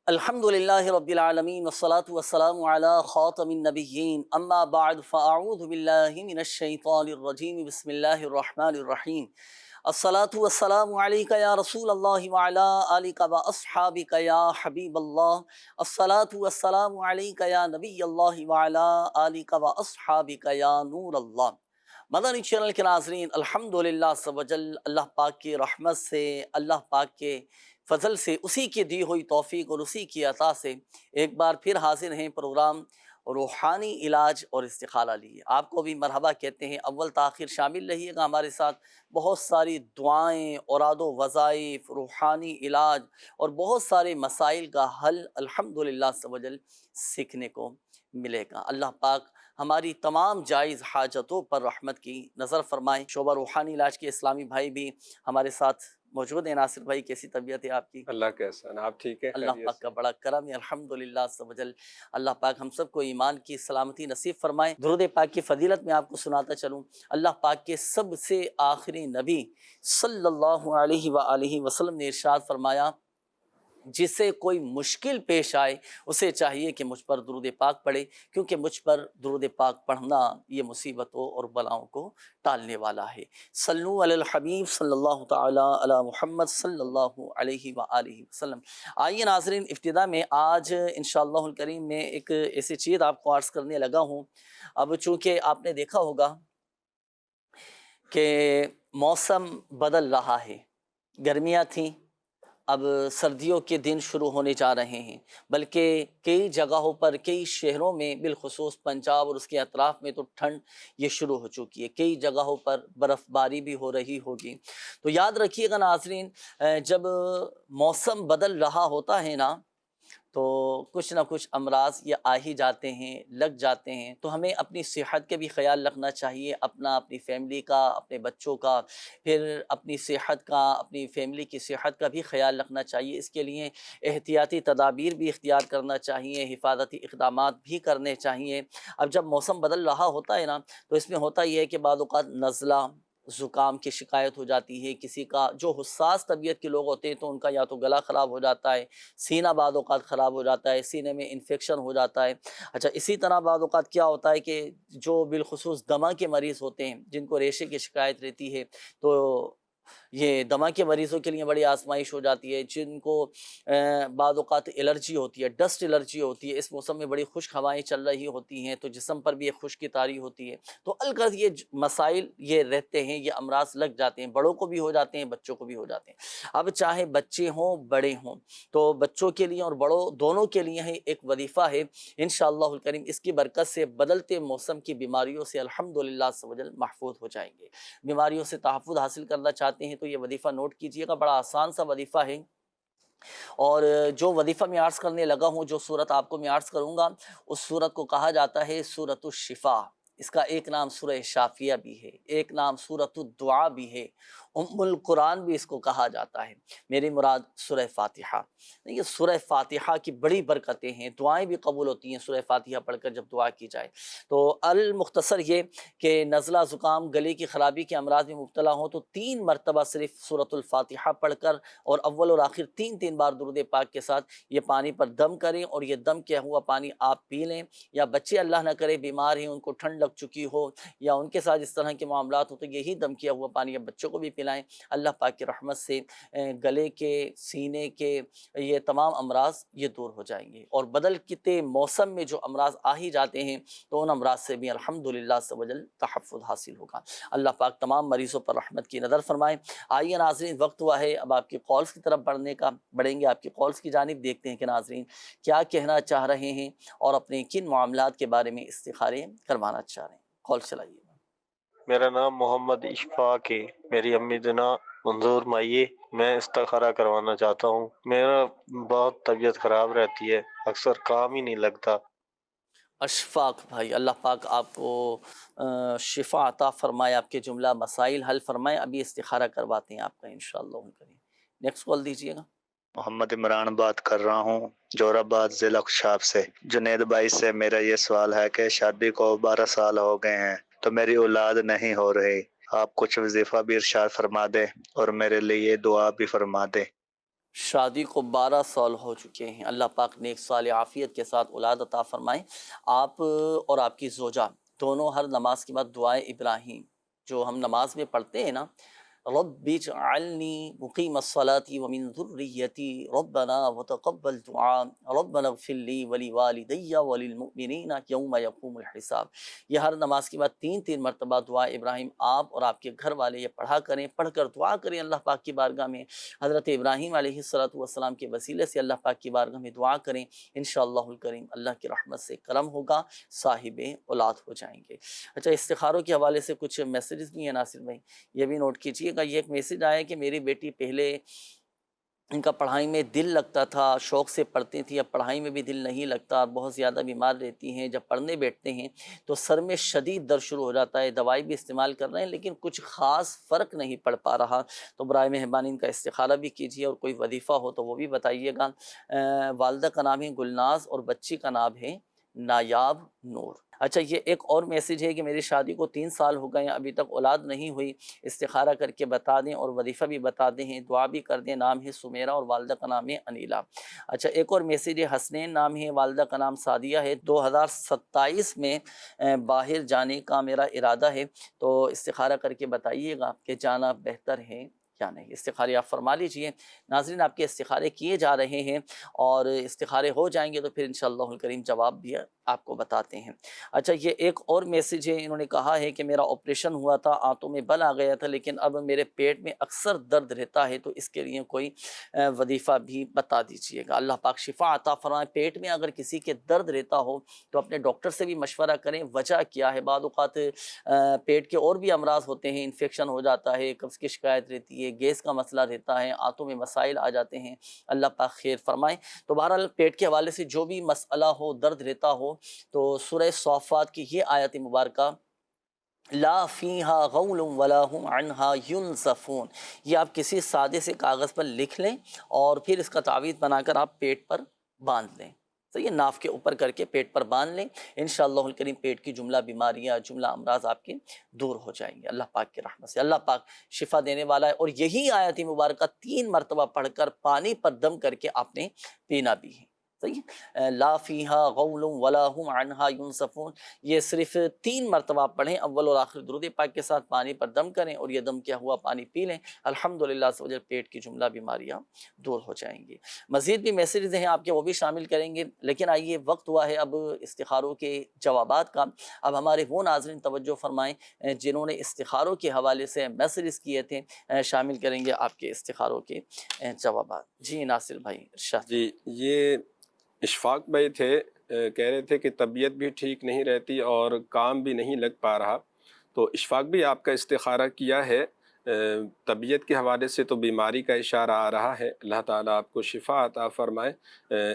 الحمدللہ رب العالمین والصلاة والسلام علی خاتم النبیین اما بعد فاعوذ باللہ من الشیطان الرجیم بسم اللہ الرحمن الرحیم الصلاة والسلام علیک یا رسول اللہ وعلا آلک و اصحابک یا حبیب اللہ الصلاة والسلام علیک یا نبی اللہ وعلا آلک و اصحابک یا نور اللہ۔ مدنی چینل کے ناظرین، الحمدللہ عز و جل اللہ پاک کی رحمت سے، اللہ پاک کے فضل سے، اسی کی دی ہوئی توفیق اور اسی کی عطا سے ایک بار پھر حاضر ہیں پروگرام روحانی علاج اور استخارہ لیے۔ آپ کو بھی مرحبا کہتے ہیں، اول تاخیر شامل رہیے گا ہمارے ساتھ۔ بہت ساری دعائیں، اوراد و وظائف، روحانی علاج اور بہت سارے مسائل کا حل الحمدللہ عز و جل سیکھنے کو ملے گا۔ اللہ پاک ہماری تمام جائز حاجتوں پر رحمت کی نظر فرمائیں۔ شعبہ روحانی علاج کے اسلامی بھائی بھی ہمارے ساتھ موجود ہیں۔ ناصر بھائی، کیسی طبیعت ہے آپ کی؟ اللہ کا احسان، آپ ٹھیک ہیں؟ اللہ پاک کا بڑا کرم ہے الحمدللہ عز و جل۔ اللہ پاک ہم سب کو ایمان کی سلامتی نصیب فرمائے۔ درود پاک کی فضیلت میں آپ کو سناتا چلوں۔ اللہ پاک کے سب سے آخری نبی صلی اللہ علیہ وآلہ وسلم نے ارشاد فرمایا، جسے کوئی مشکل پیش آئے اسے چاہیے کہ مجھ پر درود پاک پڑھے، کیونکہ مجھ پر درود پاک پڑھنا یہ مصیبتوں اور بلاؤں کو ٹالنے والا ہے۔ صلو علی الحبیب صلی اللہ تعالی علی محمد صلی اللہ علیہ وآلہ وسلم۔ آئیے ناظرین، ابتدا میں آج انشاءاللہ الکریم میں ایک ایسی چیز آپ کو عرض کرنے لگا ہوں۔ اب چونکہ آپ نے دیکھا ہوگا کہ موسم بدل رہا ہے، گرمیاں تھیں، اب سردیوں کے دن شروع ہونے جا رہے ہیں، بلکہ کئی جگہوں پر، کئی شہروں میں، بالخصوص پنجاب اور اس کے اطراف میں تو ٹھنڈ یہ شروع ہو چکی ہے، کئی جگہوں پر برف باری بھی ہو رہی ہوگی۔ تو یاد رکھیے گا ناظرین، جب موسم بدل رہا ہوتا ہے نا، تو کچھ نہ کچھ امراض یہ آ ہی جاتے ہیں، لگ جاتے ہیں۔ تو ہمیں اپنی صحت کا بھی خیال رکھنا چاہیے، اپنی فیملی کا، اپنے بچوں کا، پھر اپنی صحت کا، اپنی فیملی کی صحت کا بھی خیال رکھنا چاہیے۔ اس کے لیے احتیاطی تدابیر بھی اختیار کرنا چاہیے، حفاظتی اقدامات بھی کرنے چاہیے۔ اب جب موسم بدل رہا ہوتا ہے نا، تو اس میں ہوتا یہ ہے کہ بعض اوقات نزلہ، زکام کی شکایت ہو جاتی ہے، کسی کا جو حساس طبیعت کے لوگ ہوتے ہیں تو ان کا یا تو گلا خراب ہو جاتا ہے، سینہ بعض اوقات خراب ہو جاتا ہے، سینے میں انفیکشن ہو جاتا ہے۔ اچھا، اسی طرح بعض اوقات کیا ہوتا ہے کہ جو بالخصوص دمہ کے مریض ہوتے ہیں، جن کو ریشے کی شکایت رہتی ہے، تو یہ دمہ کے مریضوں کے لیے بڑی آزمائش ہو جاتی ہے۔ جن کو بعض اوقات الرجی ہوتی ہے، ڈسٹ الرجی ہوتی ہے، اس موسم میں بڑی خشک ہوائیں چل رہی ہوتی ہیں، تو جسم پر بھی ایک خشکی طاری ہوتی ہے۔ تو الغرض یہ مسائل یہ رہتے ہیں، یہ امراض لگ جاتے ہیں، بڑوں کو بھی ہو جاتے ہیں، بچوں کو بھی ہو جاتے ہیں۔ اب چاہے بچے ہوں، بڑے ہوں، تو بچوں کے لیے اور بڑوں دونوں کے لیے ایک وظیفہ ہے انشاءاللہ الکریم۔ اس کی برکت سے بدلتے موسم کی بیماریوں سے الحمدللہ عز و جل محفوظ ہو جائیں گے۔ بیماریوں سے تحفظ حاصل کرنا چاہتے ہیں تو یہ وظیفہ نوٹ کیجئے گا، بڑا آسان سا وظیفہ ہے۔ اور جو وظیفہ میں عرض کرنے لگا ہوں، جو صورت آپ کو میں عرض کروں گا، اس صورت کو کہا جاتا ہے سورۃ الشفا۔ اس کا ایک نام سورہ شافیہ بھی ہے، ایک نام سورۃ الدعاء بھی ہے، ام القرآن بھی اس کو کہا جاتا ہے۔ میری مراد سورہ فاتحہ۔ یہ سورہ فاتحہ کی بڑی برکتیں ہیں، دعائیں بھی قبول ہوتی ہیں سورہ فاتحہ پڑھ کر جب دعا کی جائے۔ تو المختصر یہ کہ نزلہ، زکام، گلے کی خرابی کے امراض میں مبتلا ہوں تو 3 مرتبہ صرف سورۃ الفاتحہ پڑھ کر اور اول اور آخر 3 بار درود پاک کے ساتھ یہ پانی پر دم کریں، اور یہ دم کیا ہوا پانی آپ پی لیں۔ یا بچے اللہ نہ کرے بیمار ہیں، ان کو ٹھنڈ لگ چکی ہو یا ان کے ساتھ اس طرح کے معاملات ہو، تو یہی دم کیا ہوا پانی اب بچوں کو بھی پلائیں۔ اللہ پاک کی رحمت سے گلے کے، سینے کے یہ تمام امراض یہ دور ہو جائیں گے، اور بدلتے موسم میں جو امراض آ ہی جاتے ہیں تو ان امراض سے بھی الحمدللہ عز و جل تحفظ حاصل ہوگا۔ اللہ پاک تمام مریضوں پر رحمت کی نظر فرمائے۔ آئیے ناظرین، وقت ہوا ہے اب آپ کی کالز کی طرف بڑھیں گے، آپ کی کالز کی جانب دیکھتے ہیں کہ ناظرین کیا کہنا چاہ رہے ہیں اور اپنے کن معاملات کے بارے میں استخارے کروانا چاہ رہے ہیں۔ کال چلائیے۔ میرا نام محمد اشفاق ہے، میری امی جنا منظور مائیے، میں استخارہ کروانا چاہتا ہوں۔ میرا بہت طبیعت خراب رہتی ہے، اکثر کام ہی نہیں لگتا۔ اشفاق بھائی، اللہ پاک آپ کو شفا عطا فرمائے، آپ کے جملہ مسائل حل فرمائے۔ ابھی استخارہ کرواتے ہیں آپ کا انشاءاللہ کریم۔ نیکسٹ کال دیجیے گا۔ محمد عمران بات کر رہا ہوں، جور آباد ضلع خشاب سے۔ جنید بھائی سے میرا یہ سوال ہے کہ شادی کو 12 سال ہو گئے ہیں تو میری اولاد نہیں ہو رہی، آپ کچھ وظیفہ بھی ارشاد فرما دیں اور میرے لیے دعا بھی فرما دیں۔ شادی کو 12 سال ہو چکے ہیں، اللہ پاک نیک صالح عافیت کے ساتھ اولاد عطا فرمائیں۔ آپ اور آپ کی زوجہ دونوں ہر نماز کے بعد دعائے ابراہیم جو ہم نماز میں پڑھتے ہیں نا، رب اجعلنی مقیم الصلاة ومن ذریتی ربنا وتقبل دعاء ربنا اغفر لی ولوالدی وللمؤمنین یوم یقوم الحساب، یہ ہر نماز کے بعد 3 مرتبہ دعا ابراہیم آپ اور آپ کے گھر والے یہ پڑھا کریں، پڑھ کر دعا کریں اللہ پاک کی بارگاہ میں، حضرت ابراہیم علیہ السلام کے وسیلے سے اللہ پاک کی بارگاہ میں دعا کریں، انشاءاللہ الکریم اللہ کی رحمت سے کرم ہوگا، صاحب اولاد ہو جائیں گے۔ اچھا، استخاروں کے حوالے سے کچھ میسیجز بھی ہیں ناصر بھائی، یہ بھی نوٹ کیجئے گا۔ یہ ایک میسیج آیا کہ میری بیٹی پہلے ان کا پڑھائی میں دل لگتا تھا، شوق سے پڑھتی تھی، اب پڑھائی میں بھی دل نہیں لگتا، بہت زیادہ بیمار رہتی ہیں، جب پڑھنے بیٹھتے ہیں تو سر میں شدید درد شروع ہو جاتا ہے، دوائی بھی استعمال کر رہے ہیں لیکن کچھ خاص فرق نہیں پڑ پا رہا، تو برائے مہربانی ان کا استخارہ بھی کیجیے اور کوئی وظیفہ ہو تو وہ بھی بتائیے گا۔ والدہ کا نام ہے گلناز اور بچی کا نام ہے نایاب نور۔ اچھا، یہ ایک اور میسیج ہے کہ میری شادی کو 3 سال ہو گئے ہیں، ابھی تک اولاد نہیں ہوئی، استخارہ کر کے بتا دیں اور وظیفہ بھی بتا دیں، دعا بھی کر دیں۔ نام ہے سمیرہ اور والدہ کا نام ہے انیلا۔ اچھا، ایک اور میسیج ہے حسنین نام ہے، والدہ کا نام سعدیہ ہے، 2027 میں باہر جانے کا میرا ارادہ ہے، تو استخارہ کر کے بتائیے گا کہ جانا بہتر ہے یا نہیں۔ استخارے آپ فرما لیجئے۔ ناظرین، آپ کے استخارے کیے جا رہے ہیں اور استخارے ہو جائیں گے تو پھر انشاءاللہ الکریم جواب بھی آپ کو بتاتے ہیں۔ اچھا، یہ ایک اور میسیج ہے، انہوں نے کہا ہے کہ میرا آپریشن ہوا تھا، آنتوں میں بل آ گیا تھا، لیکن اب میرے پیٹ میں اکثر درد رہتا ہے، تو اس کے لیے کوئی وظیفہ بھی بتا دیجئے گا۔ اللہ پاک شفا عطا فرمائے۔ پیٹ میں اگر کسی کے درد رہتا ہو تو اپنے ڈاکٹر سے بھی مشورہ کریں، وجہ کیا ہے۔ بعض اوقات پیٹ کے اور بھی امراض ہوتے ہیں، انفیکشن ہو جاتا ہے، قبض کی شکایت رہتی ہے، گیس کا مسئلہ رہتا ہے، آنتوں میں مسائل آ جاتے ہیں، اللہ پاک خیر فرمائے۔ تو بہرحال پیٹ کے حوالے سے جو بھی مسئلہ ہو، درد رہتا ہو، تو سورہ صافات کی یہ آیت مبارکہ لا فیہا غول ولا ہم عنہا ینزفون، یہ آپ کسی سادے سے کاغذ پر لکھ لیں اور پھر اس کا تعویذ بنا کر آپ پیٹ پر باندھ لیں، تو یہ ناف کے اوپر کر کے پیٹ پر باندھ لیں، انشاءاللہ الکریم پیٹ کی جملہ بیماریاں، جملہ امراض آپ کے دور ہو جائیں گے اللہ پاک کی رحمت سے۔ اللہ پاک شفا دینے والا ہے، اور یہی آیت مبارکہ 3 مرتبہ پڑھ کر پانی پر دم کر کے آپ نے پینا بھی ہے، صحیح ہے؟ لا فیہا غول ولا ہم عنہا ینزفون، یہ صرف 3 مرتبہ پڑھیں، اول اور آخر درود پاک کے ساتھ پانی پر دم کریں اور یہ دم کیا ہوا پانی پی لیں، الحمدللہ سے وجہ پیٹ کی جملہ بیماریاں دور ہو جائیں گی۔ مزید بھی میسیجز ہیں آپ کے، وہ بھی شامل کریں گے، لیکن آئیے وقت ہوا ہے اب استخاروں کے جوابات کا۔ اب ہمارے وہ ناظرین توجہ فرمائیں جنہوں نے استخاروں کے حوالے سے میسیجز کیے تھے، شامل کریں گے آپ کے استخاروں کے جوابات۔ جی ناصر بھائی ارشاد۔ جی، یہ اشفاق بھائی تھے، کہہ رہے تھے کہ طبیعت بھی ٹھیک نہیں رہتی اور کام بھی نہیں لگ پا رہا، تو اشفاق بھی آپ کا استخارہ کیا ہے، طبیعت کے حوالے سے تو بیماری کا اشارہ آ رہا ہے، اللہ تعالیٰ آپ کو شفا عطا فرمائے۔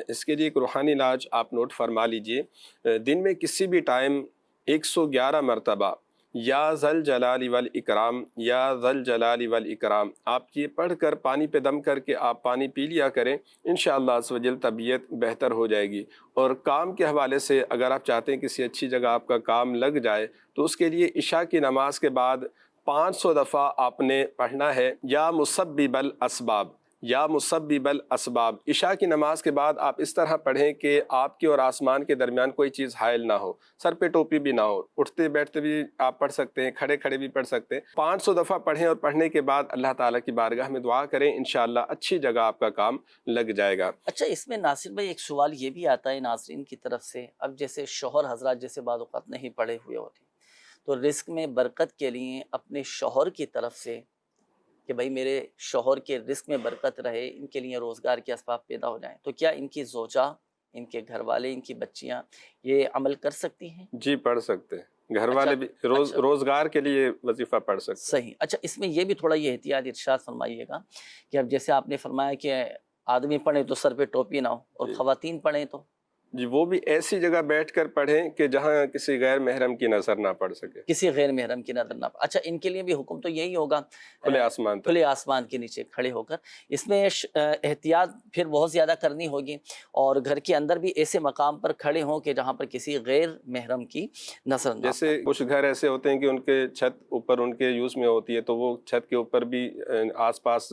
اس کے لیے ایک روحانی علاج آپ نوٹ فرما لیجئے، دن میں کسی بھی ٹائم 111 مرتبہ یا ذل جلال والاکرام، یا ذل جلال والاکرام آپ یہ پڑھ کر پانی پہ دم کر کے آپ پانی پی لیا کریں، انشاءاللہ عز و جل طبیعت بہتر ہو جائے گی۔ اور کام کے حوالے سے اگر آپ چاہتے ہیں کسی اچھی جگہ آپ کا کام لگ جائے تو اس کے لیے عشاء کی نماز کے بعد 500 دفعہ آپ نے پڑھنا ہے یا مسبب الاسباب، یا مسبب الاسباب۔ عشاء کی نماز کے بعد آپ اس طرح پڑھیں کہ آپ کے اور آسمان کے درمیان کوئی چیز حائل نہ ہو، سر پہ ٹوپی بھی نہ ہو، اٹھتے بیٹھتے بھی آپ پڑھ سکتے ہیں، کھڑے کھڑے بھی پڑھ سکتے ہیں۔ 500 دفعہ پڑھیں اور پڑھنے کے بعد اللہ تعالیٰ کی بارگاہ میں دعا کریں، انشاءاللہ اچھی جگہ آپ کا کام لگ جائے گا۔ اچھا، اس میں ناصر بھائی ایک سوال یہ بھی آتا ہے ناظرین کی طرف سے، اب جیسے شوہر حضرات جیسے بعض اوقات نہیں پڑھے ہوئے ہوتے، تو رزق میں برکت کے لیے اپنے شوہر کی طرف سے کہ بھائی میرے شوہر کے رزق میں برکت رہے، ان کے لیے روزگار کے اسباب پیدا ہو جائیں، تو کیا ان کی زوجہ، ان کے گھر والے، ان کی بچیاں یہ عمل کر سکتی ہیں؟ جی پڑھ سکتے ہیں، گھر والے بھی روزگار کے لیے وظیفہ پڑھ سکتے ہیں۔ صحیح۔ اچھا، اس میں یہ بھی تھوڑا یہ احتیاط ارشاد فرمائیے گا کہ اب جیسے آپ نے فرمایا کہ آدمی پڑھیں تو سر پہ ٹوپی نہ ہو اور خواتین پڑھیں تو جی وہ بھی ایسی جگہ بیٹھ کر پڑھیں کہ جہاں کسی غیر محرم کی نظر نہ پڑ سکے، کسی غیر محرم کی نظر نہ پڑے۔ اچھا، ان کے لیے بھی حکم تو یہی ہوگا کھلے آسمان تک، کھلے آسمان کے نیچے کھڑے ہو کر۔ اس میں احتیاط پھر بہت زیادہ کرنی ہوگی، اور گھر کے اندر بھی ایسے مقام پر کھڑے ہوں کہ جہاں پر کسی غیر محرم کی نظر نہ جیسے کچھ گھر ایسے ہوتے ہیں کہ ان کے چھت اوپر ان کے یوز میں ہوتی ہے، تو وہ چھت کے اوپر بھی آس پاس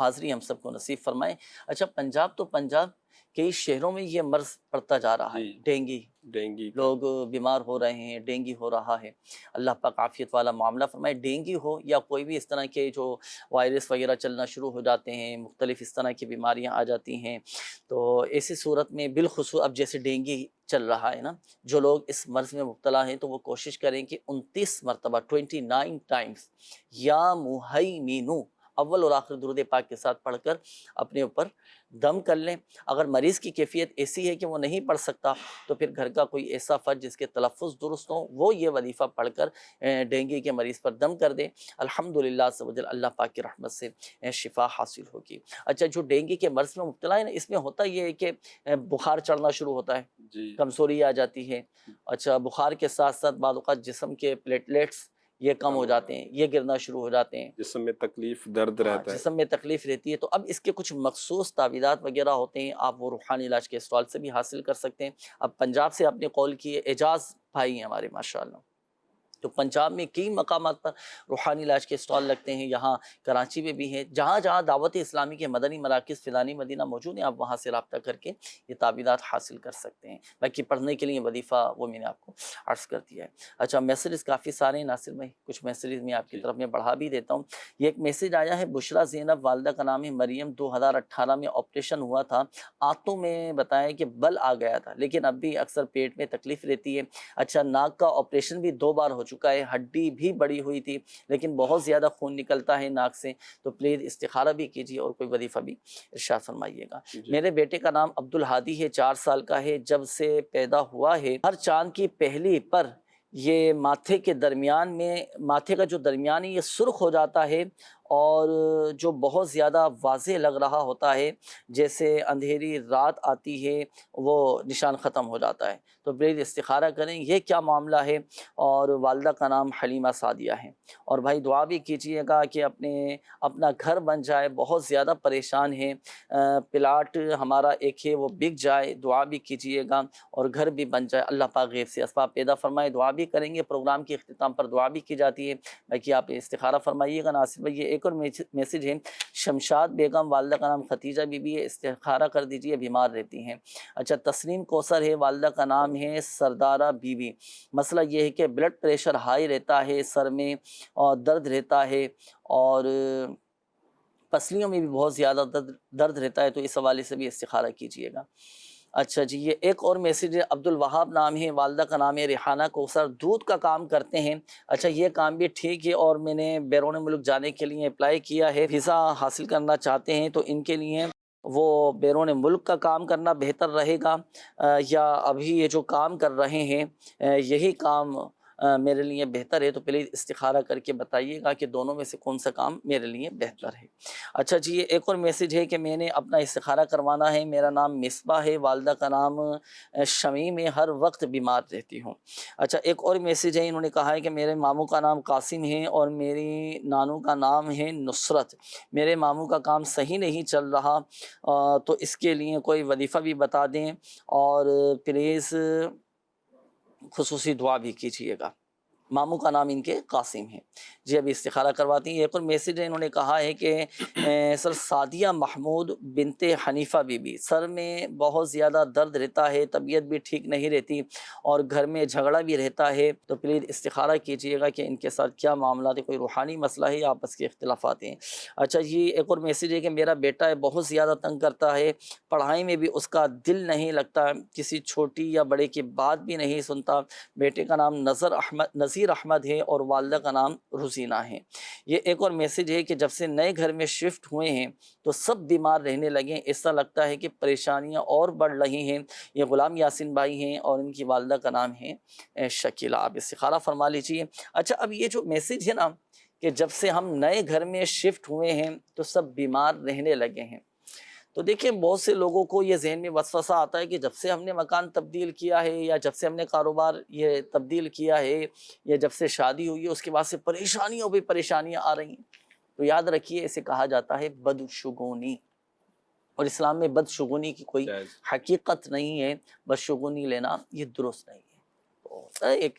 حاضری ہم سب کو نصیب فرمائے۔ اچھا پنجاب تو پنجاب کئی شہروں میں یہ مرض پڑتا جا رہا ہے، ڈینگی، ڈینگی کا لوگ بیمار ہو رہے ہیں، ڈینگی ہو رہا ہے۔ اللہ پاک عافیت والا معاملہ فرمائے۔ ڈینگی ہو یا کوئی بھی اس طرح کے جو وائرس وغیرہ چلنا شروع ہو جاتے ہیں، مختلف اس طرح کی بیماریاں آ جاتی ہیں، تو ایسی صورت میں بالخصوص اب جیسے ڈینگی چل رہا ہے نا، جو لوگ اس مرض میں مبتلا ہیں تو وہ کوشش کریں کہ 29 مرتبہ 29 ٹائمز یا مہیمینو اول اور آخر درود پاک کے ساتھ پڑھ کر اپنے اوپر دم کر لیں۔ اگر مریض کی کیفیت ایسی ہے کہ وہ نہیں پڑھ سکتا تو پھر گھر کا کوئی ایسا فرد جس کے تلفظ درست ہوں وہ یہ وظیفہ پڑھ کر ڈینگی کے مریض پر دم کر دے۔ الحمدللہ عز و جل اللہ پاک کی رحمت سے شفا حاصل ہوگی۔ اچھا جو ڈینگی کے مرض میں مبتلا ہے نا، اس میں ہوتا یہ ہے کہ بخار چڑھنا شروع ہوتا ہے، جی کمزوری آ جاتی ہے۔ اچھا بخار کے ساتھ ساتھ بعض اوقات جسم کے پلیٹلیٹس یہ کم ہو جاتے ہیں، یہ گرنا شروع ہو جاتے ہیں، جسم میں تکلیف، درد رہتا ہے۔ جسم میں تکلیف رہتی ہے۔ تو اب اس کے کچھ مخصوص تعویذات وغیرہ ہوتے ہیں، آپ وہ روحانی علاج کے اسٹال سے بھی حاصل کر سکتے ہیں۔ اب پنجاب سے آپ نے قول کی ہے، اعجاز بھائی ہیں ہمارے ماشاءاللہ، تو پنجاب میں کئی مقامات پر روحانی علاج کے اسٹال لگتے ہیں، یہاں کراچی میں بھی ہیں، جہاں جہاں دعوت اسلامی کے مدنی مراکز فیضانی مدینہ موجود ہیں، آپ وہاں سے رابطہ کر کے یہ تعویذات حاصل کر سکتے ہیں۔ باقی پڑھنے کے لیے وظیفہ وہ میں نے آپ کو عرض کر دیا ہے۔ اچھا میسیجز کافی سارے ہیں ناصر بھائی، کچھ میسیجز میں آپ کی طرف میں بڑھا بھی دیتا ہوں۔ یہ ایک میسیج آیا ہے، بشرا زینب والدہ کا نام ہے مریم، 2018 میں آپریشن ہوا تھا، آنتوں میں بتایا کہ بل آ گیا تھا لیکن اب بھی اکثر پیٹ میں تکلیف رہتی ہے۔ اچھا ناک کا آپریشن بھی 2 بار ہو چکا ہے، ہڈی بھی بڑی ہوئی تھی لیکن بہت زیادہ خون نکلتا ہے ناک سے، تو پلیز استخارہ بھی کیجیے اور کوئی وظیفہ بھی ارشاد فرمائیے گا۔ میرے بیٹے کا نام عبدالہادی ہے، 4 سال کا ہے، جب سے پیدا ہوا ہے ہر چاند کی پہلی پر یہ ماتھے کے درمیان میں، ماتھے کا جو درمیان ہے یہ سرخ ہو جاتا ہے اور جو بہت زیادہ واضح لگ رہا ہوتا ہے، جیسے اندھیری رات آتی ہے وہ نشان ختم ہو جاتا ہے، تو پلیز استخارہ کریں یہ کیا معاملہ ہے۔ اور والدہ کا نام حلیمہ سعدیہ ہے۔ اور بھائی دعا بھی کیجیے گا کہ اپنا گھر بن جائے، بہت زیادہ پریشان ہے، پلاٹ ہمارا ایک ہے وہ بک جائے، دعا بھی کیجیے گا اور گھر بھی بن جائے، اللہ پاک غیب سے اسباب پیدا فرمائے۔ دعا بھی کریں گے، پروگرام کے اختتام پر دعا بھی کی جاتی ہے، باقی آپ استخارہ فرمائیے گا۔ ناصر بھائی یہ ایک اور میسیج ہے، شمشاد بیگم والدہ کا نام ختیجہ بی بی ہے، استخارہ کر دیجیے، بیمار رہتی ہیں۔ اچھا تسنیم کوثر ہے، والدہ کا نام ہے سردارہ بی بی، مسئلہ یہ ہے کہ بلڈ پریشر ہائی رہتا ہے، سر میں اور درد رہتا ہے اور پسلیوں میں بھی بہت زیادہ درد رہتا ہے، تو اس حوالے سے بھی استخارہ کیجیے گا۔ اچھا جی یہ ایک اور میسیج ہے، عبدالوہاب نام ہے، والدہ کا نام ہے ریحانہ کوثر، دودھ کا کام کرتے ہیں۔ اچھا یہ کام بھی ٹھیک ہے اور میں نے بیرون ملک جانے کے لیے اپلائی کیا ہے، ویزا حاصل کرنا چاہتے ہیں تو ان کے لیے وہ بیرون ملک کا کام کرنا بہتر رہے گا یا ابھی یہ جو کام کر رہے ہیں یہی کام میرے لیے بہتر ہے، تو پلیز استخارہ کر کے بتائیے گا کہ دونوں میں سے کون سا کام میرے لیے بہتر ہے۔ اچھا جی یہ ایک اور میسیج ہے کہ میں نے اپنا استخارہ کروانا ہے، میرا نام مصباح ہے، والدہ کا نام شمیم ہے، ہر وقت بیمار رہتی ہوں۔ اچھا ایک اور میسیج ہے، انہوں نے کہا ہے کہ میرے ماموں کا نام قاسم ہے اور میری نانو کا نام ہے نصرت، میرے ماموں کا کام صحیح نہیں چل رہا تو اس کے لیے کوئی وظیفہ بھی بتا دیں اور پلیز خصوصی دعا بھی کیجیے گا۔ ماموں کا نام ان کے قاسم ہے جی، ابھی استخارہ کرواتی ہیں۔ ایک اور میسیج ہے، انہوں نے کہا ہے کہ سر سعدیہ محمود بنت حنیفہ بی بی، سر میں بہت زیادہ درد رہتا ہے، طبیعت بھی ٹھیک نہیں رہتی اور گھر میں جھگڑا بھی رہتا ہے، تو پلیز استخارہ کیجیے گا کہ ان کے ساتھ کیا معاملات ہے، کوئی روحانی مسئلہ ہے یا آپس کے اختلافات ہیں۔ اچھا جی ایک اور میسیج ہے کہ میرا بیٹا ہے بہت زیادہ تنگ کرتا ہے، پڑھائی میں بھی اس کا دل نہیں لگتا، کسی چھوٹی یا بڑے کی بات بھی نہیں سنتا۔ بیٹے کا نام نذیر احمد ہے اور والدہ کا نام روزینہ ہے۔ یہ ایک اور میسیج ہے کہ جب سے نئے گھر میں شفٹ ہوئے ہیں تو سب بیمار رہنے لگے، ایسا لگتا ہے کہ پریشانیاں اور بڑھ رہی ہیں۔ یہ غلام یاسین بھائی ہیں اور ان کی والدہ کا نام ہے شکیلہ، آپ استخارہ فرما لیجیے۔ اچھا اب یہ جو میسیج ہے نا کہ جب سے ہم نئے گھر میں شفٹ ہوئے ہیں تو سب بیمار رہنے لگے ہیں، تو دیکھیں بہت سے لوگوں کو یہ ذہن میں وسوسہ آتا ہے کہ جب سے ہم نے مکان تبدیل کیا ہے یا جب سے ہم نے کاروبار یہ تبدیل کیا ہے یا جب سے شادی ہوئی ہے اس کے بعد سے پریشانیوں پہ پریشانیاں آ رہی ہیں، تو یاد رکھیے اسے کہا جاتا ہے بدشگونی، اور اسلام میں بدشگونی کی کوئی حقیقت نہیں ہے، بدشگونی لینا یہ درست نہیں ہے۔ تو ایک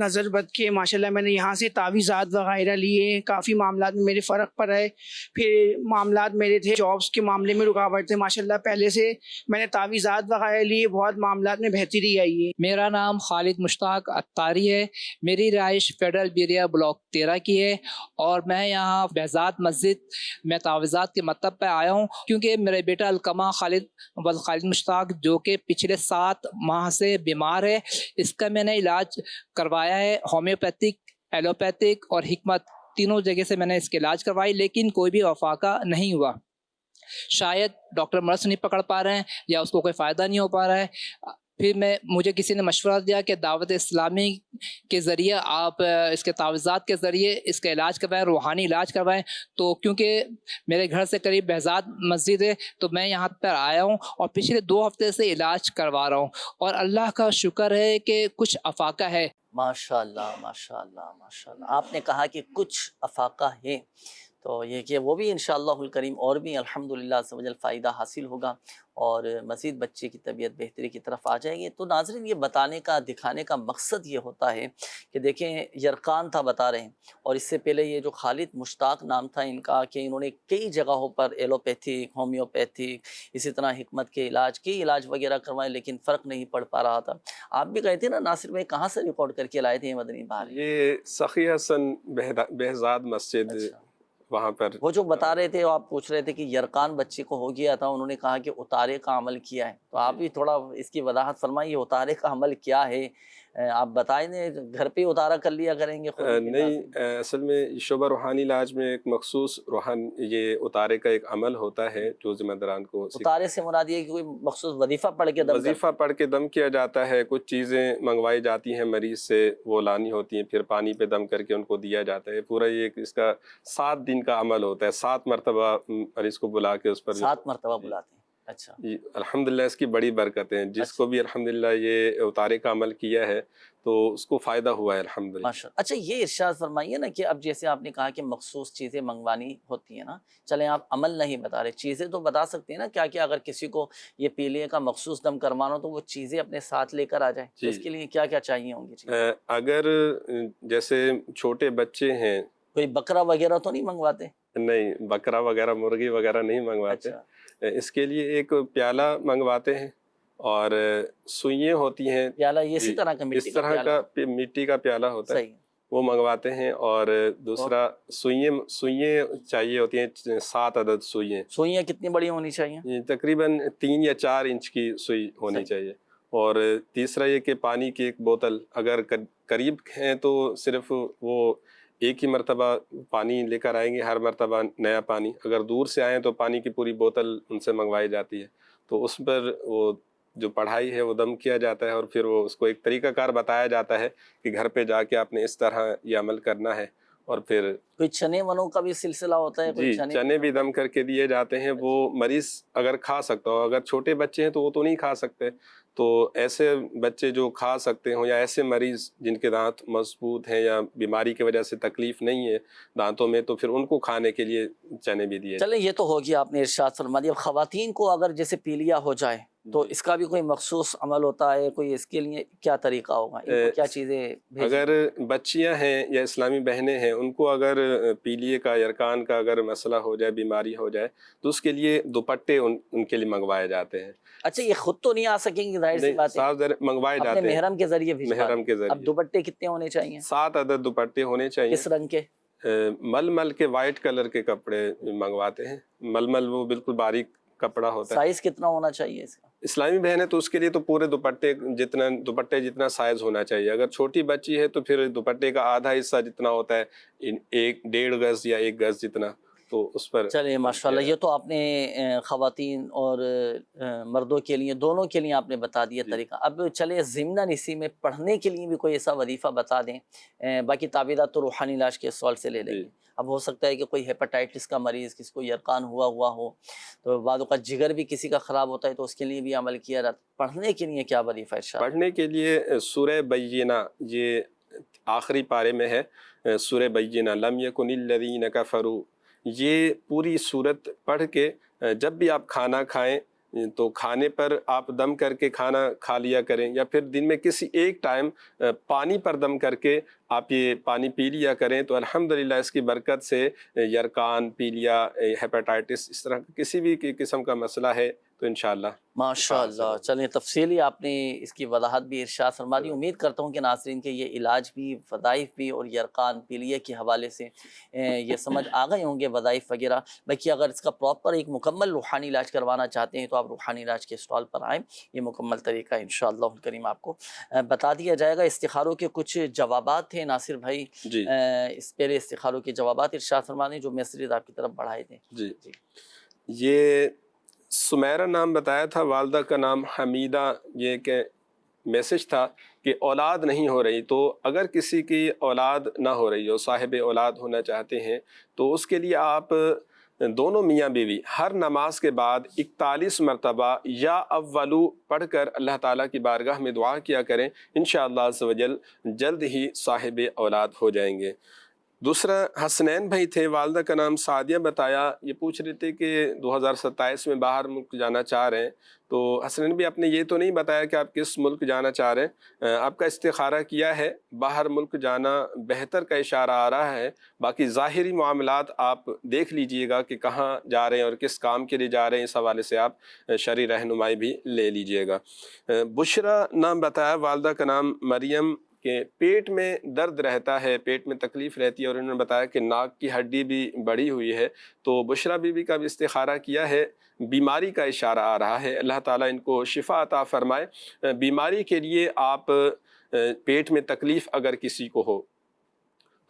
نظر بد کے ماشاءاللہ میں نے یہاں سے تعویذات وغیرہ لیے، کافی معاملات میں میرے فرق پڑا ہے. پھر معاملات میرے تھے جابس کے معاملے میں رکاوٹ تھے، ماشاءاللہ پہلے سے میں نے تعویذات وغیرہ لیے، بہت معاملات میں بہتری آئی ہے. میرا نام خالد مشتاق اتاری ہے. میری رہائش فیڈرل بیریا بلاک 13 کی ہے اور میں یہاں بہزاد مسجد میں تعویذات کے مطلب پہ آیا ہوں کیونکہ میرے بیٹا القمہ خالد مشتاق جو کہ پچھلے 7 ماہ سے بیمار ہے، اس کا میں نے علاج کروایا ہے. ہومیوپیتھک، ایلوپیتھک اور حکمت تینوں جگہ سے میں نے اس کے علاج کروائی، لیکن کوئی بھی افاقہ نہیں ہوا. شاید ڈاکٹر مرض نہیں پکڑ پا رہے ہیں یا اس کو کوئی فائدہ نہیں ہو پا رہا ہے. پھر مجھے کسی نے مشورہ دیا کہ دعوت اسلامی کے ذریعے آپ اس کے تعویذات کے ذریعے اس کا علاج کروائیں، روحانی علاج کروائیں. تو کیونکہ میرے گھر سے قریب بہزاد مسجد ہے تو میں یہاں پر آیا ہوں اور پچھلے 2 ہفتے سے علاج کروا رہا ہوں اور اللہ کا شکر ہے کہ کچھ افاقہ ہے. ماشاءاللہ ماشاءاللہ ماشاءاللہ. آپ نے کہا کہ کچھ افاقہ ہے، تو یہ کہ وہ بھی انشاءاللہ الکریم اور بھی الحمدللہ عز و جل فائدہ حاصل ہوگا اور مزید بچے کی طبیعت بہتری کی طرف آ جائیں گے. تو ناظرین یہ بتانے کا، دکھانے کا مقصد یہ ہوتا ہے کہ دیکھیں یرقان تھا بتا رہے ہیں، اور اس سے پہلے یہ جو خالد مشتاق نام تھا ان کا، کہ انہوں نے کئی جگہوں پر ایلوپیتھک، ہومیوپیتھک، اسی طرح حکمت کے علاج، کئی علاج وغیرہ کروائے لیکن فرق نہیں پڑ پا رہا تھا. آپ بھی گئے تھے نا ناصر بھائی، کہاں سے ریکارڈ کر کے لائے تھے یہ مدنی بھار؟ یہ سخی حسن بہزاد مسجد، وہاں پر وہ جو بتا رہے تھے، آپ پوچھ رہے تھے کہ یرقان بچے کو ہو گیا تھا، انہوں نے کہا کہ اتارے کا عمل کیا ہے. تو آپ بھی تھوڑا اس کی وضاحت فرمائیے، اتارے کا عمل کیا ہے؟ آپ بتائیں دیں، گھر پہ اتارا کر لیا کریں گے خود؟ نہیں، اصل میں شعبہ روحانی علاج میں ایک مخصوص یہ اتارے کا ایک عمل ہوتا ہے جو ذمہ داران کو اتارے سے مراد یہ کہ کوئی مخصوص وظیفہ پڑھ کے دم کیا جاتا ہے. کچھ چیزیں منگوائی جاتی ہیں مریض سے، وہ لانی ہوتی ہیں، پھر پانی پہ دم کر کے ان کو دیا جاتا ہے. پورا یہ اس کا 7 دن کا عمل ہوتا ہے. 7 مرتبہ مریض کو بلا کے اس پر 7 مرتبہ بلاتے ہیں. اچھا، الحمدللہ اس کی بڑی برکت ہے. جس کو بھی الحمدللہ یہ اتارے کا عمل کیا ہے تو اس کو فائدہ ہوا ہے الحمدللہ. اچھا، یہ ارشاد فرمائیے نا کہ اب جیسے آپ نے کہا کہ مخصوص چیزیں منگوانی ہوتی ہیں نا، چلیں آپ عمل نہیں بتا رہے، چیزیں تو بتا سکتے ہیں نا کیا کیا، اگر کسی کو یہ پیلیے کا مخصوص دم کروانا تو وہ چیزیں اپنے ساتھ لے کر آ جائیں، تو اس کے لیے کیا کیا چاہیے ہوں گی؟ اگر جیسے چھوٹے بچے ہیں، کوئی بکرا وغیرہ تو نہیں منگواتے؟ نہیں، بکرا وغیرہ، مرغی وغیرہ نہیں منگواتے. اس کے لیے ایک پیالہ منگواتے ہیں اور سوئیاں ہوتی ہیں. پیالہ اسی طرح کا اس طرح کا مٹی کا پیالہ ہوتا ہے، وہ منگواتے ہیں. اور دوسرا سوئیاں چاہیے ہوتی ہیں، 7 عدد سوئیاں. سوئیاں کتنی بڑی ہونی چاہیے؟ تقریباً 3 یا 4 انچ کی سوئی ہونی چاہیے. اور تیسرا یہ کہ پانی کی ایک بوتل، اگر قریب ہیں تو صرف وہ ایک ہی مرتبہ پانی لے کر آئیں گے، ہر مرتبہ نیا پانی. اگر دور سے آئیں تو پانی کی پوری بوتل ان سے منگوائی جاتی ہے. تو اس پر وہ جو پڑھائی ہے وہ دم کیا جاتا ہے اور پھر وہ اس کو ایک طریقہ کار بتایا جاتا ہے کہ گھر پہ جا کے آپ نے اس طرح یہ عمل کرنا ہے. اور پھر کوئی چنے ونوں کا بھی سلسلہ ہوتا ہے؟ جی، چنے بھی دم کر کے دیے جاتے ہیں. وہ مریض اگر کھا سکتا ہو، اگر چھوٹے بچے ہیں تو وہ تو نہیں کھا سکتے. تو ایسے بچے جو کھا سکتے ہوں یا ایسے مریض جن کے دانت مضبوط ہیں یا بیماری کی وجہ سے تکلیف نہیں ہے دانتوں میں، تو پھر ان کو کھانے کے لیے چنے بھی دیے. چلیں، یہ تو ہو گیا، آپ نے ارشاد فرما دیا. خواتین کو اگر جیسے پیلیا ہو جائے تو اس کا بھی کوئی مخصوص عمل ہوتا ہے؟ کوئی اس کے لیے کیا طریقہ ہوگا؟ کیا چیزیں اگر بچیاں ہیں یا اسلامی بہنیں ہیں، ان کو اگر پیلیے کا، یرقان کا اگر مسئلہ ہو جائے، بیماری ہو جائے، تو اس کے لیے دوپٹے ان کے لیے منگوائے جاتے ہیں. اچھا، یہ خود تو نہیں آ سکیں گے، ظاہر سی بات ہے، منگوائے جاتے ہیں محرم کے ذریعے بھی. محرم کے ذریعے. اب دوپٹے کتنے ہونے چاہیے؟ 7 عدد دوپٹے ہونے چاہیے. کس رنگ کے؟ مل کے وائٹ کلر کے کپڑے منگواتے ہیں. مل وہ بالکل باریک کپڑا ہوتا ہے. سائز کتنا ہونا چاہیے اس کا؟ اسلامی بہن ہے تو اس کے لیے تو پورے دوپٹے جتنا سائز ہونا چاہیے. اگر چھوٹی بچی ہے تو پھر دوپٹے کا آدھا حصہ جتنا ہوتا ہے، 1.5 گز یا 1 گز جتنا، تو اس پر. چلیں ماشاءاللہ، یہ تو آپ نے خواتین اور مردوں کے لیے، دونوں کے لیے آپ نے بتا دیا طریقہ. اب چلے ضمناً اسی میں پڑھنے کے لیے بھی کوئی ایسا وظیفہ بتا دیں. باقی تعویذات تو روحانی علاج کے سوال سے لے لیں گے. اب ہو سکتا ہے کہ کوئی ہیپاٹائٹس کا مریض، کسی کو یرقان ہوا ہو، تو بعض اوقات جگر بھی کسی کا خراب ہوتا ہے، تو اس کے لیے بھی عمل کیا جاتا ہے. پڑھنے کے لیے کیا وظیفہ ہے؟ پڑھنے کے لیے سورہ بینہ، یہ آخری پارے میں ہے سورہ بینہ. لم یکن الذین کفروا، یہ پوری صورت پڑھ کے جب بھی آپ کھانا کھائیں تو کھانے پر آپ دم کر کے کھانا کھا لیا کریں، یا پھر دن میں کسی ایک ٹائم پانی پر دم کر کے آپ یہ پانی پی لیا کریں، تو الحمدللہ اس کی برکت سے یرقان، پیلیا، ہیپاٹائٹس، اس طرح کسی بھی قسم کا مسئلہ ہے تو انشاءاللہ ماشاءاللہ. چلیں تفصیلی آپ نے اس کی وضاحت بھی ارشاد فرما دی. امید کرتا ہوں کہ ناظرین کے یہ علاج بھی، وظائف بھی اور یرقان پیلیے کے حوالے سے یہ سمجھ آ گئے ہوں گے وظائف وغیرہ. باقی اگر اس کا پراپر ایک مکمل روحانی علاج کروانا چاہتے ہیں تو آپ روحانی علاج کے اسٹال پر آئیں، یہ مکمل طریقہ انشاءاللہ الکریم آپ کو بتا دیا جائے گا. استخاروں کے کچھ جوابات تھے ناصر بھائی، جی اس پہلے استخاروں کے جوابات ارشاد فرما دیں جو میسرز آپ کی طرف بڑھائے تھے. جی یہ سمیرہ نام بتایا تھا، والدہ کا نام حمیدہ، یہ کہ میسج تھا کہ اولاد نہیں ہو رہی. تو اگر کسی کی اولاد نہ ہو رہی ہو، صاحب اولاد ہونا چاہتے ہیں، تو اس کے لیے آپ دونوں میاں بیوی ہر نماز کے بعد 41 مرتبہ یا اولو پڑھ کر اللہ تعالیٰ کی بارگاہ میں دعا کیا کریں، انشاءاللہ عز و جل جلد ہی صاحب اولاد ہو جائیں گے. دوسرا حسنین بھائی تھے، والدہ کا نام سعدیہ بتایا. یہ پوچھ رہے تھے کہ 2027 میں باہر ملک جانا چاہ رہے ہیں. تو حسنین بھی آپ نے یہ تو نہیں بتایا کہ آپ کس ملک جانا چاہ رہے ہیں. آپ کا استخارہ کیا ہے، باہر ملک جانا بہتر کا اشارہ آ رہا ہے. باقی ظاہری معاملات آپ دیکھ لیجئے گا کہ کہاں جا رہے ہیں اور کس کام کے لیے جا رہے ہیں، اس حوالے سے آپ شرعی رہنمائی بھی لے لیجئے گا. بشرا نام بتایا، والدہ کا نام مریم، کہ پیٹ میں درد رہتا ہے، پیٹ میں تکلیف رہتی ہے، اور انہوں نے بتایا کہ ناک کی ہڈی بھی بڑھی ہوئی ہے. تو بشرا بی بی کا بھی استخارہ کیا ہے، بیماری کا اشارہ آ رہا ہے. اللہ تعالیٰ ان کو شفا عطا فرمائے. بیماری کے لیے آپ پیٹ میں تکلیف اگر کسی کو ہو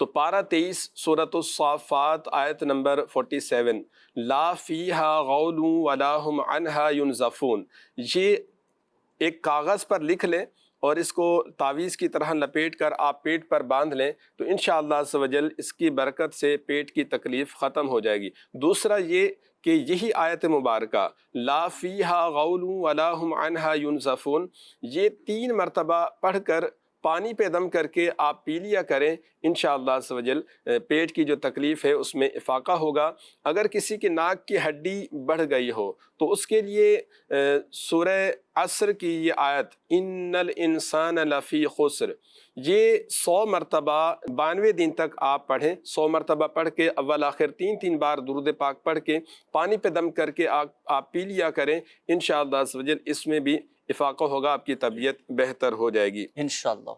تو پارہ 23 سورۃ الصافات آیت نمبر 47، لا فیہا غول ولا ہم عنہا ینزفون، یہ ایک کاغذ پر لکھ لیں اور اس کو تعویذ کی طرح لپیٹ کر آپ پیٹ پر باندھ لیں تو انشاءاللہ عز و جل اس کی برکت سے پیٹ کی تکلیف ختم ہو جائے گی. دوسرا یہ کہ یہی آیت مبارکہ لا فیہا غول ولا ہم عنہا ینزفون، یہ 3 مرتبہ پڑھ کر پانی پہ دم کر کے آپ پی لیا کریں، انشاءاللہ عز و جل پیٹ کی جو تکلیف ہے اس میں افاقہ ہوگا. اگر کسی کی ناک کی ہڈی بڑھ گئی ہو تو اس کے لیے سورہ عصر کی یہ آیت ان الانسان لفی خسر، یہ 100 مرتبہ 92 دن تک آپ پڑھیں. 100 مرتبہ پڑھ کے اول آخر 3 بار درود پاک پڑھ کے پانی پہ دم کر کے آپ پی لیا کریں، انشاءاللہ عز و جل اس میں بھی افاقہ ہوگا، آپ کی طبیعت بہتر ہو جائے گی انشاءاللہ.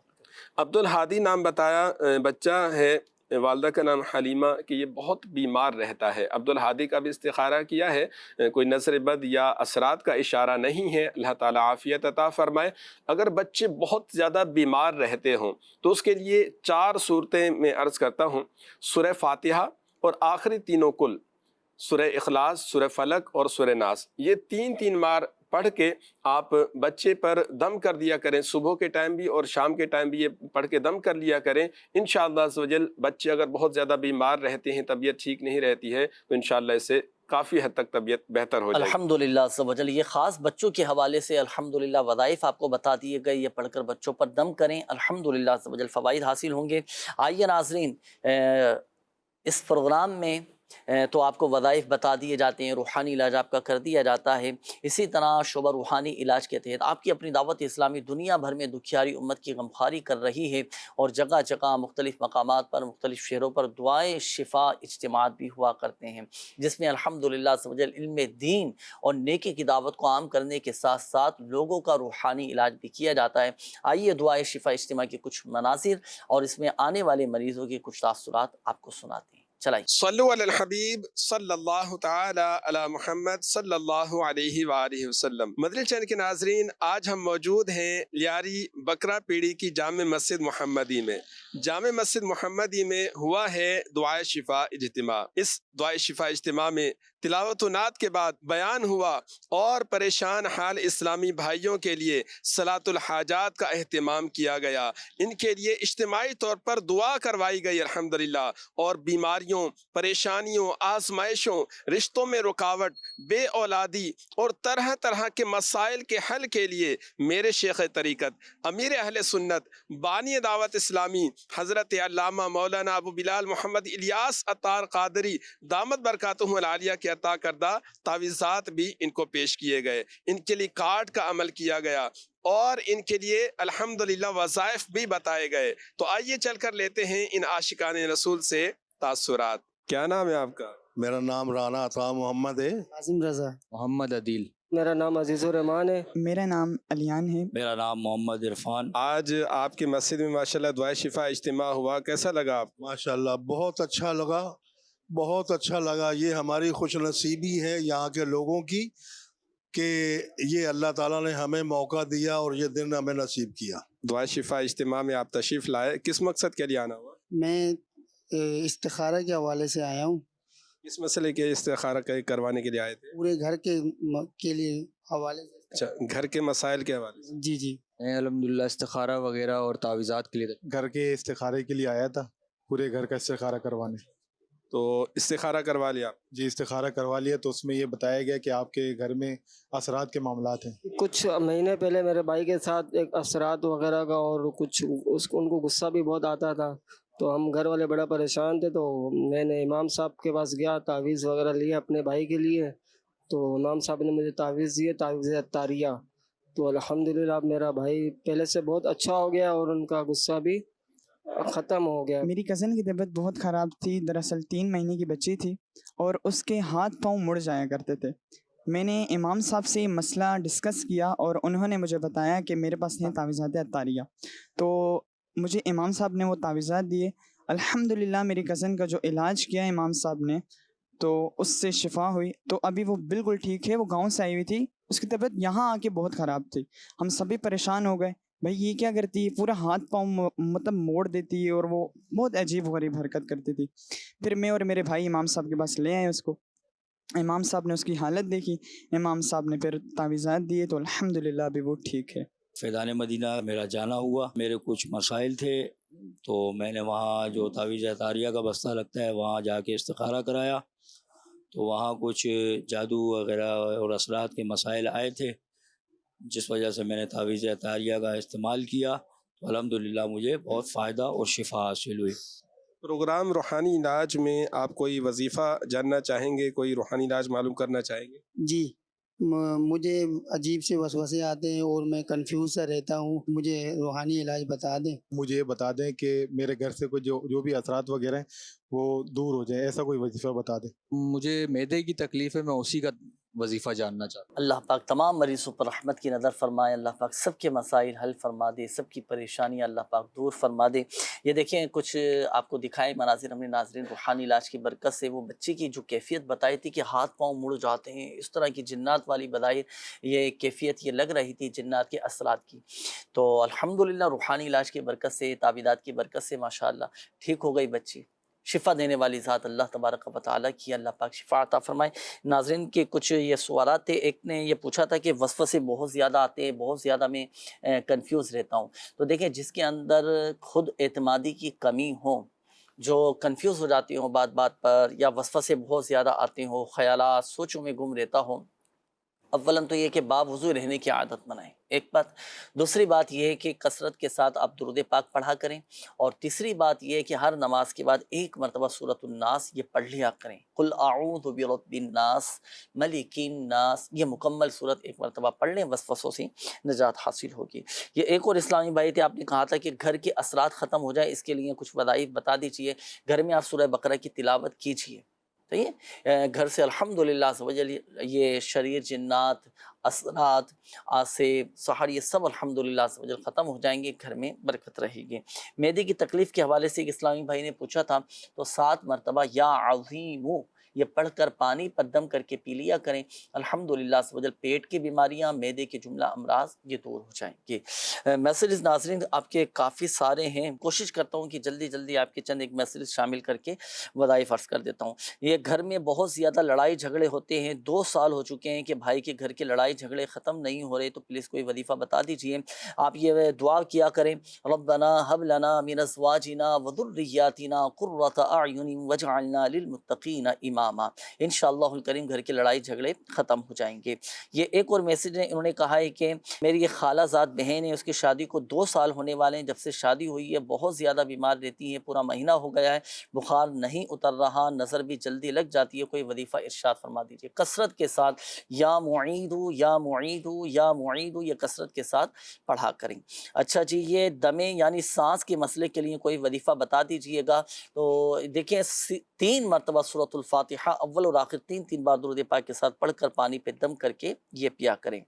عبدالہادی نام بتایا، بچہ ہے، والدہ کا نام حلیمہ، کہ یہ بہت بیمار رہتا ہے. عبدالہادی کا بھی استخارہ کیا ہے، کوئی نظر بد یا اثرات کا اشارہ نہیں ہے، اللہ تعالیٰ عافیت عطا فرمائے. اگر بچے بہت زیادہ بیمار رہتے ہوں تو اس کے لیے 4 صورتیں میں عرض کرتا ہوں. سورہ فاتحہ اور آخری تینوں کل، سورہ اخلاص، سورہ فلق اور سورہ ناس، یہ 3 بار پڑھ کے آپ بچے پر دم کر دیا کریں. صبح کے ٹائم بھی اور شام کے ٹائم بھی یہ پڑھ کے دم کر لیا کریں. انشاءاللہ عز و جل بچے اگر بہت زیادہ بیمار رہتے ہیں، طبیعت ٹھیک نہیں رہتی ہے، تو انشاءاللہ اس سے کافی حد تک طبیعت بہتر ہو جائے گی. الحمدللہ عز و جل. یہ خاص بچوں کے حوالے سے الحمدللہ وظائف آپ کو بتا دیے گئے، یہ پڑھ کر بچوں پر دم کریں، الحمدللہ عز و جل فوائد حاصل ہوں گے. آئیے ناظرین، اس پروگرام میں تو آپ کو وظائف بتا دیے جاتے ہیں، روحانی علاج آپ کا کر دیا جاتا ہے. اسی طرح شعبہ روحانی علاج کے تحت آپ کی اپنی دعوت اسلامی دنیا بھر میں دکھیاری امت کی غمخواری کر رہی ہے، اور جگہ جگہ مختلف مقامات پر، مختلف شہروں پر دعائیں شفا اجتماعات بھی ہوا کرتے ہیں، جس میں الحمدللہ عز و جل علم دین اور نیکی کی دعوت کو عام کرنے کے ساتھ ساتھ لوگوں کا روحانی علاج بھی کیا جاتا ہے. آئیے دعائیں شفا اجتماع کے کچھ مناظر اور اس میں آنے والے مریضوں کے کچھ تاثرات آپ کو سناتے ہیں. چلائیں. صلو علی الحبیب صلی اللہ تعالی علی محمد صلی اللہ علیہ وآلہ وسلم. مدنی چینل کے ناظرین، آج ہم موجود ہیں لیاری بکرا پیڑی کی جامع مسجد محمدی میں. جامع مسجد محمدی میں ہوا ہے دعائے شفا اجتماع. اس دعائے شفا اجتماع میں تلاوت و نعت کے بعد بیان ہوا اور پریشان حال اسلامی بھائیوں کے لیے صلاۃ الحاجات کا اہتمام کیا گیا. ان کے لیے اجتماعی طور پر دعا کروائی گئی الحمدللہ، اور بیماریوں بیماریوں، پریشانیوں، آزمائشوں، رشتوں میں رکاوٹ، بے اولادی اور طرح طرح کے مسائل کے حل کے لیے میرے شیخ طریقت امیر اہل سنت بانی دعوت اسلامی حضرت علامہ مولانا ابو بلال محمد الیاس عطار قادری دامت برکاتہم العالیہ کے عطا کردہ تعویذات بھی ان کو پیش کیے گئے، ان کے لیے کارڈ کا عمل کیا گیا اور ان کے لیے الحمدللہ وظائف بھی بتائے گئے۔ تو آئیے چل کر لیتے ہیں ان عاشقان رسول سے تاثرات۔ کیا نام ہے آپ کا؟ میرا نام رانا عطا محمد ہے۔ عاصم رضا۔ محمد عدیل۔ میرا نام عزیز الرحمان ہے۔ میرا نام علیان ہے۔ میرا نام محمد عرفان۔ آج آپ کی مسجد میں ماشاءاللہ دعائے شفا اجتماع ہوا، کیسا لگا آپ؟ ماشاءاللہ بہت اچھا لگا، بہت اچھا لگا۔ یہ ہماری خوش نصیبی ہے یہاں کے لوگوں کی کہ یہ اللہ تعالیٰ نے ہمیں موقع دیا اور یہ دن ہمیں نصیب کیا۔ دعائے شفا اجتماع میں آپ تشریف لائے، کس مقصد کے لیے آنا ہوا؟ میں استخارہ کے حوالے سے آیا ہوں۔ کس مسئلے کے استخارہ کروانے کے لیے آئے تھے؟ پورے گھر کے لیے حوالے سے۔ اچھا، گھر کے مسائل کے حوالے سے؟ جی جی۔ میں الحمدللہ استخارہ وغیرہ اور تعویذات کے لیے گھر کے استخارے کے لیے آیا تھا، پورے گھر کا استخارہ کروانے۔ تو استخارہ کروا لیا؟ جی استخارہ کروا لیا، تو اس میں یہ بتایا گیا کہ آپ کے گھر میں اثرات کے معاملات ہیں۔ کچھ مہینے پہلے میرے بھائی کے ساتھ ایک اثرات وغیرہ کا اور کچھ ان کو غصہ بھی بہت آتا تھا، تو ہم گھر والے بڑا پریشان تھے، تو میں نے امام صاحب کے پاس گیا، تعویذ وغیرہ لیا اپنے بھائی کے لیے، تو امام صاحب نے مجھے تعویذ دیے، تعویذ عطاریہ۔ تو الحمدللہ اب میرا بھائی پہلے سے بہت اچھا ہو گیا اور ان کا غصہ بھی ختم ہو گیا۔ میری کزن کی طبیعت بہت خراب تھی، دراصل 3 مہینے کی بچی تھی اور اس کے ہاتھ پاؤں مڑ جایا کرتے تھے۔ میں نے امام صاحب سے یہ مسئلہ ڈسکس کیا اور انہوں نے مجھے بتایا کہ میرے پاس ہیں تعویذات عطاریہ، تو مجھے امام صاحب نے وہ تعویذات دیے۔ الحمدللہ میری کزن کا جو علاج کیا امام صاحب نے تو اس سے شفا ہوئی، تو ابھی وہ بالکل ٹھیک ہے۔ وہ گاؤں سے آئی ہوئی تھی، اس کی طبیعت یہاں آ کے بہت خراب تھی، ہم سبھی پریشان ہو گئے، بھائی یہ کیا کرتی ہے، پورا ہاتھ پاؤں مطلب موڑ دیتی ہے اور وہ بہت عجیب غریب حرکت کرتی تھی۔ پھر میں اور میرے بھائی امام صاحب کے پاس لے آئے اس کو، امام صاحب نے اس کی حالت دیکھی، امام صاحب نے پھر تعویذات دیے، تو الحمدللہ ابھی وہ ٹھیک ہے۔ فیضان مدینہ میرا جانا ہوا، میرے کچھ مسائل تھے تو میں نے وہاں جو تعویذ عطاریہ کا بستہ لگتا ہے وہاں جا کے استخارہ کرایا، تو وہاں کچھ جادو وغیرہ اور اثرات کے مسائل آئے تھے، جس وجہ سے میں نے تعویذ عطاریہ کا استعمال کیا، تو الحمدللہ مجھے بہت فائدہ اور شفا حاصل ہوئی۔ پروگرام روحانی علاج میں آپ کوئی وظیفہ جاننا چاہیں گے، کوئی روحانی علاج معلوم کرنا چاہیں گے؟ جی، مجھے عجیب سے وسوسے آتے ہیں اور میں کنفیوز سا رہتا ہوں، مجھے روحانی علاج بتا دیں۔ مجھے یہ بتا دیں کہ میرے گھر سے کوئی جو بھی اثرات وغیرہ ہیں وہ دور ہو جائیں، ایسا کوئی وظیفہ بتا دیں۔ مجھے معدے کی تکلیف ہے، میں اسی کا وظیفہ جاننا چاہتا ہوں۔ اللہ پاک تمام مریضوں پر رحمت کی نظر فرمائے، اللہ پاک سب کے مسائل حل فرما دے، سب کی پریشانیاں اللہ پاک دور فرما دے۔ یہ دیکھیں کچھ آپ کو دکھائے مناظر ہم نے ناظرین، روحانی علاج کی برکت سے وہ بچے کی جو کیفیت بتائی تھی کہ ہاتھ پاؤں مڑ جاتے ہیں، اس طرح کی جنات والی بظاہر یہ کیفیت یہ لگ رہی تھی جنات کے اثرات کی، تو الحمدللہ روحانی علاج کی برکت سے، تعویذات کی برکت سے ماشاءاللہ ٹھیک ہو گئی بچی۔ شفا دینے والی ذات اللہ تبارک و تعالیٰ کی، اللہ پاک شفا عطا فرمائے۔ ناظرین کے کچھ یہ سوالات تھے، ایک نے یہ پوچھا تھا کہ وسوسے بہت زیادہ آتے ہیں، بہت زیادہ میں کنفیوز رہتا ہوں، تو دیکھیں جس کے اندر خود اعتمادی کی کمی ہو، جو کنفیوز ہو جاتی ہوں بات بات پر، یا وسوسے بہت زیادہ آتے ہوں، خیالات سوچوں میں گم رہتا ہوں، اولاً تو یہ کہ باوضو رہنے کی عادت بنائیں، ایک بات۔ دوسری بات یہ ہے کہ کثرت کے ساتھ آپ درود پاک پڑھا کریں، اور تیسری بات یہ ہے کہ ہر نماز کے بعد ایک مرتبہ سورۃ الناس یہ پڑھ لیا کریں، قل اعوذ برب الناس ملک الناس، یہ مکمل سورت ایک مرتبہ پڑھ لیں، وسوسوں سے نجات حاصل ہوگی۔ یہ ایک اور اسلامی بھائی تھے، آپ نے کہا تھا کہ گھر کے اثرات ختم ہو جائے، اس کے لیے کچھ وظائف بتا دیجیے۔ گھر میں آپ سورہ بقرہ کی تلاوت کیجیے، صحیح ہے، گھر سے الحمدللہ یہ شریر، جنات، اثرات، آسے، سحر، یہ سب الحمدللہ ختم ہو جائیں گے، گھر میں برکت رہے گی۔ معدے کی تکلیف کے حوالے سے ایک اسلامی بھائی نے پوچھا تھا، تو 7 مرتبہ یا عظیم یہ پڑھ کر پانی پر دم کر کے پی لیا کریں، الحمدللہ سبحان پیٹ کی بیماریاں، معدے کے جملہ امراض یہ دور ہو جائیں گے۔ میسیجز ناظرین آپ کے کافی سارے ہیں، کوشش کرتا ہوں کہ جلدی جلدی آپ کے چند ایک میسیج شامل کر کے وظائف عرض کر دیتا ہوں۔ یہ گھر میں بہت زیادہ لڑائی جھگڑے ہوتے ہیں، 2 سال ہو چکے ہیں کہ بھائی کے گھر کے لڑائی جھگڑے ختم نہیں ہو رہے، تو پلیز کوئی وظیفہ بتا دیجئے۔ آپ یہ دعا کیا کریں، ربنا حب لنا من ازواجنا وذریاتنا قرۃ اعین واجعلنا للمتقین اماما۔ انشاءاللہ الکریم گھر کے لڑائی جھگڑے ختم ہو جائیں گے۔ یہ ایک اور میسیج ہے، انہوں نے کہا ہے کہ میری یہ خالہ زاد بہن ہے، اس کی شادی کو 2 سال ہونے والے ہیں، جب سے شادی ہوئی ہے بہت زیادہ بیمار رہتی ہے، پورا مہینہ ہو گیا ہے، بخار نہیں اتر رہا، نظر بھی جلدی لگ جاتی ہے، کوئی وظیفہ ارشاد فرما دیجیے کثرت کے ساتھ، یا معیدو یا معیدو یا معیدو، یہ کثرت کے ساتھ پڑھا کریں۔ اچھا جی، یہ دمے یعنی سانس کے مسئلے کے لیے کوئی وظیفہ بتا دیجئے گا۔ تو دیکھیں 3 مرتبہ سورۃ الفاتحہ اول اور آخر 3 بار درود پاک کے ساتھ پڑھ کر پانی پہ دم کر کے یہ پیا کریں۔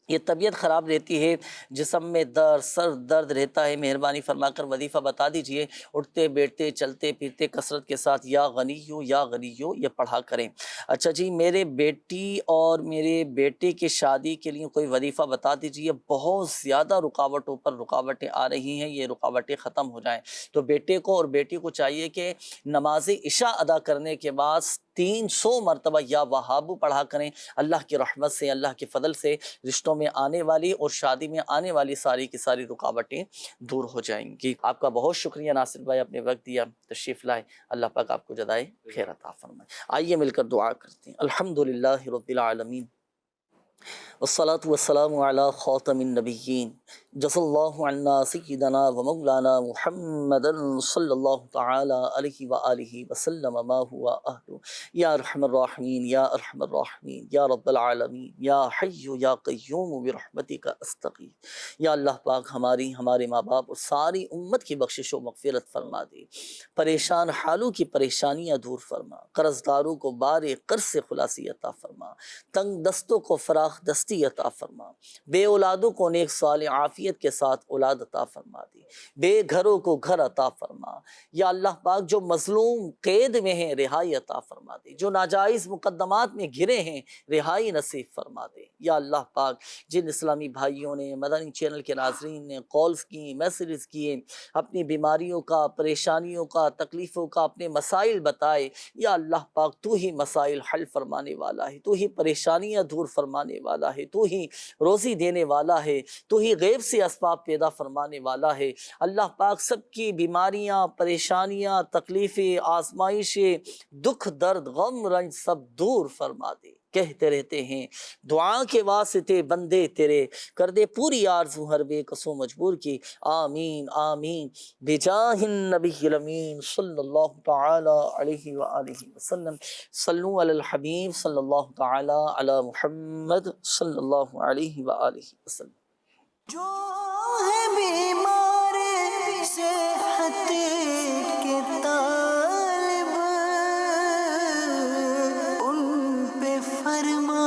یہ طبیعت خراب رہتی ہے، جسم میں درد، سر درد رہتا ہے، مہربانی فرما کر وظیفہ بتا دیجئے، اٹھتے بیٹھتے چلتے پھرتے کثرت کے ساتھ یا غنیو یا غنیو یہ پڑھا کریں۔ اچھا جی، میرے بیٹی اور میرے بیٹے کی شادی کے لیے کوئی وظیفہ بتا دیجئے، بہت زیادہ رکاوٹوں پر رکاوٹیں آ رہی ہیں، یہ رکاوٹیں ختم ہو جائیں۔ تو بیٹے کو اور بیٹی کو چاہیے کہ نماز عشاء ادا کرنے کے بعد 300 مرتبہ یا وہابو پڑھا کریں۔ اللہ کی رحمت سے، اللہ کے فضل سے رشتوں میں آنے والی اور شادی میں آنے والی ساری کی ساری رکاوٹیں دور ہو جائیں گی۔ آپ کا بہت شکریہ ناصر بھائی، اپنے وقت دیا، تشریف لائے، اللہ پاک آپ کو جزائے خیر عطا فرمائے۔ آئیے مل کر دعا کرتے ہیں۔ الحمدللہ رب العالمین، والصلاة والسلام علی خاتم النبیین، جزا اللہ عنا سیدنا و مولانا محمد صلی اللہ تعالی علیہ وآلہ وسلم ما ہوا اہل، یا ارحم الراحمین یا ارحم الراحمین یا رب العالمین، یا حی یا قیوم برحمتک استغیث۔ یا اللہ پاک ہمارے ماں باپ اور ساری امت کی بخشش و مغفرت فرما دے، پریشان حالوں کی پریشانیاں دور فرما، قرض داروں کو بار قرض سے خلاصی عطا فرما، تنگ دستوں کو فراخ دستی عطا فرما، بے اولادوں کو نیک صالح عافیت کے ساتھ اولاد عطا فرما دی، بے گھروں کو گھر عطا فرما۔ یا اللہ پاک جو مظلوم قید میں ہیں رہائی عطا فرما دے، جو ناجائز مقدمات میں گھرے ہیں رہائی نصیب فرما دے۔ یا اللہ پاک جن اسلامی بھائیوں نے، مدنی چینل کے ناظرین نے کالز کی، میسیجز کیے، اپنی بیماریوں کا، پریشانیوں کا، تکلیفوں کا، اپنے مسائل بتائے، یا اللہ پاک تو ہی مسائل حل فرمانے والا ہے، تو ہی پریشانیاں دور فرمانے والا ہے، تو ہی روزی دینے والا ہے، تو ہی غیب سے اسباب پیدا فرمانے والا ہے۔ اللہ پاک سب کی بیماریاں، پریشانیاں، تکلیفیں، آزمائشیں، دکھ درد غم رنج سب دور فرما دے۔ کہتے رہتے ہیں دعا کے واسطے بندے تیرے، کر دے پوری آرزو ہر بے کسو مجبور کی، آمین آمین بجاہ النبی الامین صلی اللہ تعالی علیہ وآلہ وسلم۔ صلو علی الحبیب صلی اللہ تعالی علی محمد صلی اللہ علیہ وآلہ وسلم۔ جو ہے بیمار صحت کے طالب، ان پہ فرما